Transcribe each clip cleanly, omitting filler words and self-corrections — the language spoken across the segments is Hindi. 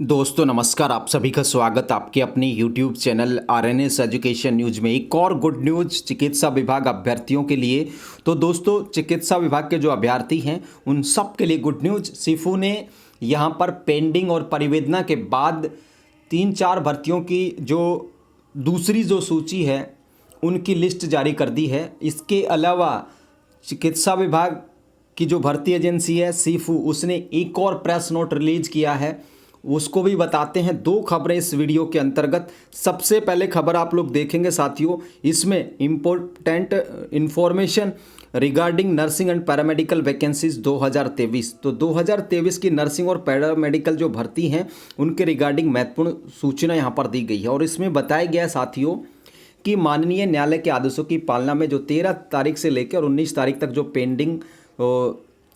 दोस्तों नमस्कार। आप सभी का स्वागत आपके अपने YouTube channel RNS education news में। एक और गुड न्यूज़ चिकित्सा विभाग अभ्यर्थियों के लिए। तो दोस्तों चिकित्सा विभाग के जो अभ्यर्थी हैं उन सब के लिए गुड न्यूज़। सिफू ने यहां पर पेंडिंग और परिवेदना के बाद 3-4 भर्तियों की जो दूसरी जो सूची है उनकी लिस्ट जारी कर दी है। इसके अलावा चिकित्सा विभाग की जो भर्ती एजेंसी है सिफू, उसने एक और प्रेस नोट रिलीज किया है, उसको भी बताते हैं। 2 खबरें इस वीडियो के अंतर्गत। सबसे पहले खबर आप लोग देखेंगे साथियों, इसमें important information regarding nursing and paramedical vacancies 2023। तो 2023 की नर्सिंग और पैरामेडिकल जो भर्ती हैं उनके रिगार्डिंग महत्वपूर्ण सूचना यहाँ पर दी गई है। और इसमें बताया गया है साथियों कि माननीय न्यायालय के आदेशों की पालना में जो 13 तारीख से लेकर और 19 तारीख तक जो पेंडिंग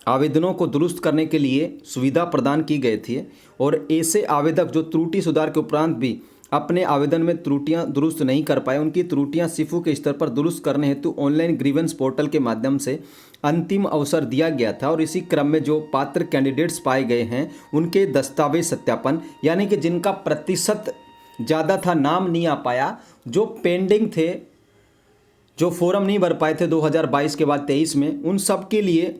आवेदनों को दुरुस्त करने के लिए सुविधा प्रदान की गई थी, और ऐसे आवेदक जो त्रुटि सुधार के उपरांत भी अपने आवेदन में त्रुटियां दुरुस्त नहीं कर पाए, उनकी त्रुटियां सिफू के स्तर पर दुरुस्त करने हेतु ऑनलाइन ग्रीवेंस पोर्टल के माध्यम से अंतिम अवसर दिया गया था। और इसी क्रम में जो पात्र कैंडिडेट्स पाए गए हैं उनके दस्तावेज सत्यापन, यानी कि जिनका प्रतिशत ज़्यादा था, नाम नहीं आ पाया, जो पेंडिंग थे, जो फॉर्म नहीं भर पाए थे 2022 के बाद 23 में, उन सब के लिए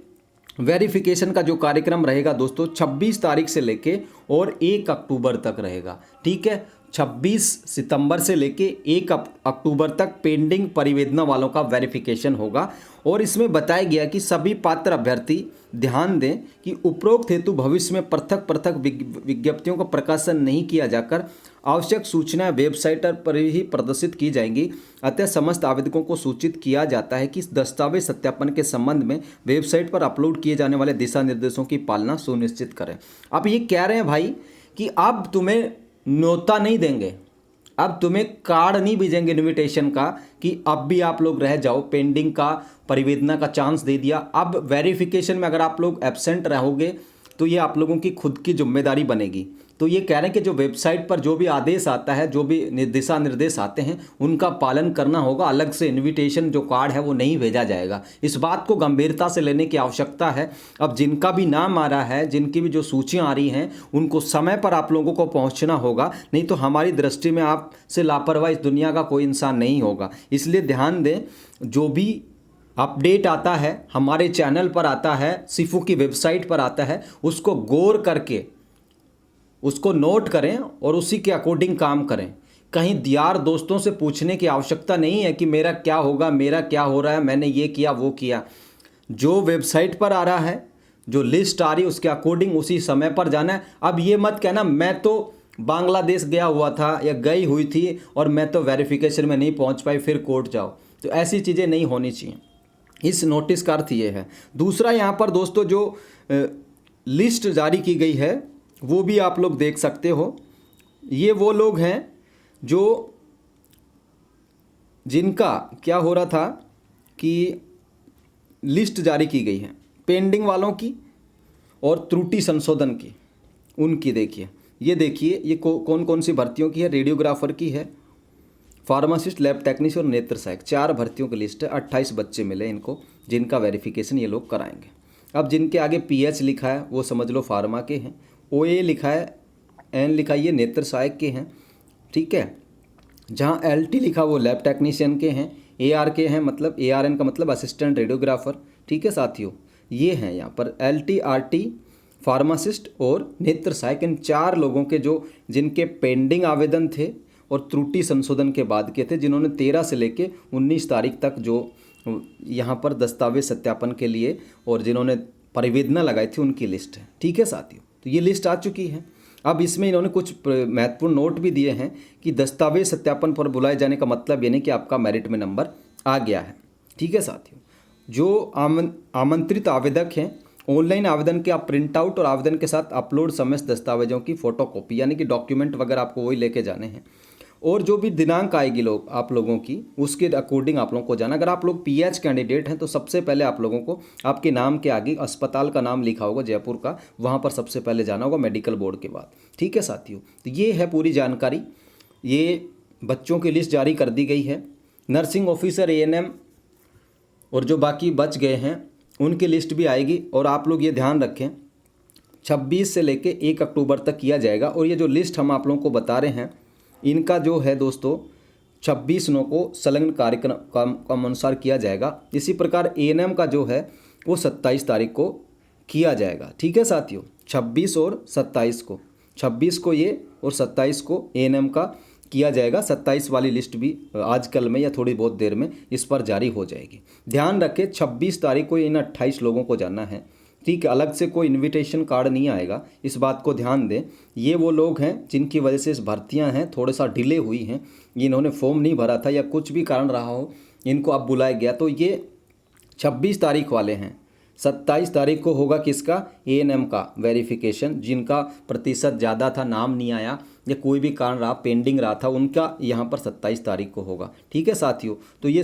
वेरिफिकेशन का जो कार्यक्रम रहेगा दोस्तों 26 तारीख से लेके और 1 अक्टूबर तक रहेगा। ठीक है, 26 सितंबर से लेके 1 अक्टूबर तक पेंडिंग परिवेदना वालों का वेरिफिकेशन होगा। और इसमें बताया गया कि सभी पात्र अभ्यर्थी ध्यान दें कि उपरोक्त हेतु भविष्य में पृथक पृथक विज्ञप्तियों का प्रकाशन नहीं किया जाकर आवश्यक सूचनाएं वेबसाइट पर ही प्रदर्शित की जाएंगी। अतः समस्त आवेदकों को सूचित किया जाता है कि इस दस्तावेज सत्यापन के संबंध में वेबसाइट पर अपलोड किए जाने वाले दिशा निर्देशों की पालना सुनिश्चित करें। अब ये कह रहे हैं भाई कि अब तुम्हें न्योता नहीं देंगे, अब तुम्हें कार्ड नहीं भेजेंगे इनविटेशन का कि अब भी आप लोग रह जाओ, पेंडिंग का परिवेदना का चांस दे दिया। अब वेरिफिकेशन में अगर आप लोग एब्सेंट रहोगे तो ये आप लोगों की खुद की जिम्मेदारी बनेगी। तो ये कह रहे हैं कि जो वेबसाइट पर जो भी आदेश आता है, जो भी दिशा निर्देश आते हैं, उनका पालन करना होगा। अलग से इनविटेशन जो कार्ड है वो नहीं भेजा जाएगा। इस बात को गंभीरता से लेने की आवश्यकता है। अब जिनका भी नाम आ रहा है, जिनकी भी जो सूचियाँ आ रही हैं, उनको समय पर आप लोगों को पहुँचना होगा, नहीं तो हमारी दृष्टि में आपसे लापरवाह इस दुनिया का कोई इंसान नहीं होगा। इसलिए ध्यान दें, जो भी अपडेट आता है हमारे चैनल पर आता है, सिफू की वेबसाइट पर आता है, उसको गौर करके उसको नोट करें और उसी के अकॉर्डिंग काम करें। कहीं यार दोस्तों से पूछने की आवश्यकता नहीं है कि मेरा क्या होगा, मेरा क्या हो रहा है, मैंने ये किया वो किया। जो वेबसाइट पर आ रहा है, जो लिस्ट आ रही है, उसके अकॉर्डिंग उसी समय पर जाना है। अब ये मत कहना मैं तो बांग्लादेश गया हुआ था या गई हुई थी और मैं तो वेरिफिकेशन में नहीं पहुंच पाई, फिर कोर्ट जाओ। तो ऐसी चीज़ें नहीं होनी चाहिए। इस नोटिस का अर्थ ये है। दूसरा यहाँ पर दोस्तों जो लिस्ट जारी की गई है वो भी आप लोग देख सकते हो। ये वो लोग हैं जो जिनका क्या हो रहा था कि लिस्ट जारी की गई है पेंडिंग वालों की और त्रुटि संशोधन की, उनकी देखिए। ये देखिए ये कौन कौन सी भर्तियों की है। रेडियोग्राफर की है, फार्मासिस्ट, लैब टेक्नीशियन और नेत्र सहायक, 4 भर्तियों की लिस्ट है। 28 बच्चे मिले इनको जिनका वेरिफिकेशन ये लोग कराएंगे। अब जिनके आगे PH लिखा है वो समझ लो फार्मा के हैं, OA लिखा है, N लिखा है, ये नेत्र सहायक के हैं। ठीक है, जहाँ LT लिखा वो लैब टेक्नीशियन के हैं, AR के हैं, मतलब ARN का मतलब असिस्टेंट रेडियोग्राफर। ठीक है साथियों, ये हैं यहाँ पर LT RT फार्मासिस्ट और नेत्र सहायक। इन 4 लोगों के जो जिनके पेंडिंग आवेदन थे और त्रुटि संशोधन के बाद के थे, जिन्होंने 13 से लेके 19 तारीख तक जो यहाँ पर दस्तावेज सत्यापन के लिए और जिन्होंने परिवेदना लगाई थी, उनकी लिस्ट है। ठीक है साथियों, तो ये लिस्ट आ चुकी है। अब इसमें इन्होंने कुछ महत्वपूर्ण नोट भी दिए हैं कि दस्तावेज सत्यापन पर बुलाए जाने का मतलब ये नहीं कि आपका मेरिट में नंबर आ गया है। ठीक है साथियों, जो आमंत्रित आवेदक हैं, ऑनलाइन आवेदन के आप प्रिंट आउट और आवेदन के साथ अपलोड समस्त दस्तावेजों की फोटोकॉपी, यानी कि डॉक्यूमेंट वगैरह आपको वही लेके जाने हैं। और जो भी दिनांक आएगी आप लोगों की, उसके अकॉर्डिंग आप लोगों को जाना। अगर आप लोग PH कैंडिडेट हैं तो सबसे पहले आप लोगों को आपके नाम के आगे अस्पताल का नाम लिखा होगा जयपुर का, वहाँ पर सबसे पहले जाना होगा मेडिकल बोर्ड के बाद। ठीक है साथियों, तो ये है पूरी जानकारी। ये बच्चों की लिस्ट जारी कर दी गई है। नर्सिंग ऑफिसर, ANM और जो बाकी बच गए हैं उनकी लिस्ट भी आएगी। और आप लोग ये ध्यान रखें, 26 से लेके 1 अक्टूबर तक किया जाएगा। और ये जो लिस्ट हम आप लोगों को बता रहे हैं इनका जो है दोस्तों 26/9 को संलग्न कार्यक्रम अनुसार किया जाएगा। इसी प्रकार एएनएम का जो है वो 27 तारीख को किया जाएगा। ठीक है साथियों, 26 और 27 को, 26 को ये और 27 को एएनएम का किया जाएगा। 27 वाली लिस्ट भी आजकल में या थोड़ी बहुत देर में इस पर जारी हो जाएगी। ध्यान रखें 26 तारीख को इन 28 लोगों को जाना है। ठीक है, अलग से कोई इनविटेशन कार्ड नहीं आएगा, इस बात को ध्यान दें। ये वो लोग हैं जिनकी वजह से इस भर्तियां हैं थोड़ा सा डिले हुई हैं, इन्होंने फॉर्म नहीं भरा था या कुछ भी कारण रहा हो, इनको अब बुलाया गया। तो ये 26 तारीख वाले हैं। 27 तारीख को होगा किसका, एएनएम का वेरिफिकेशन। जिनका प्रतिशत ज़्यादा था, नाम नहीं आया या कोई भी कारण रहा, पेंडिंग रहा था, उनका यहाँ पर 27 तारीख को होगा। ठीक है साथियों, तो ये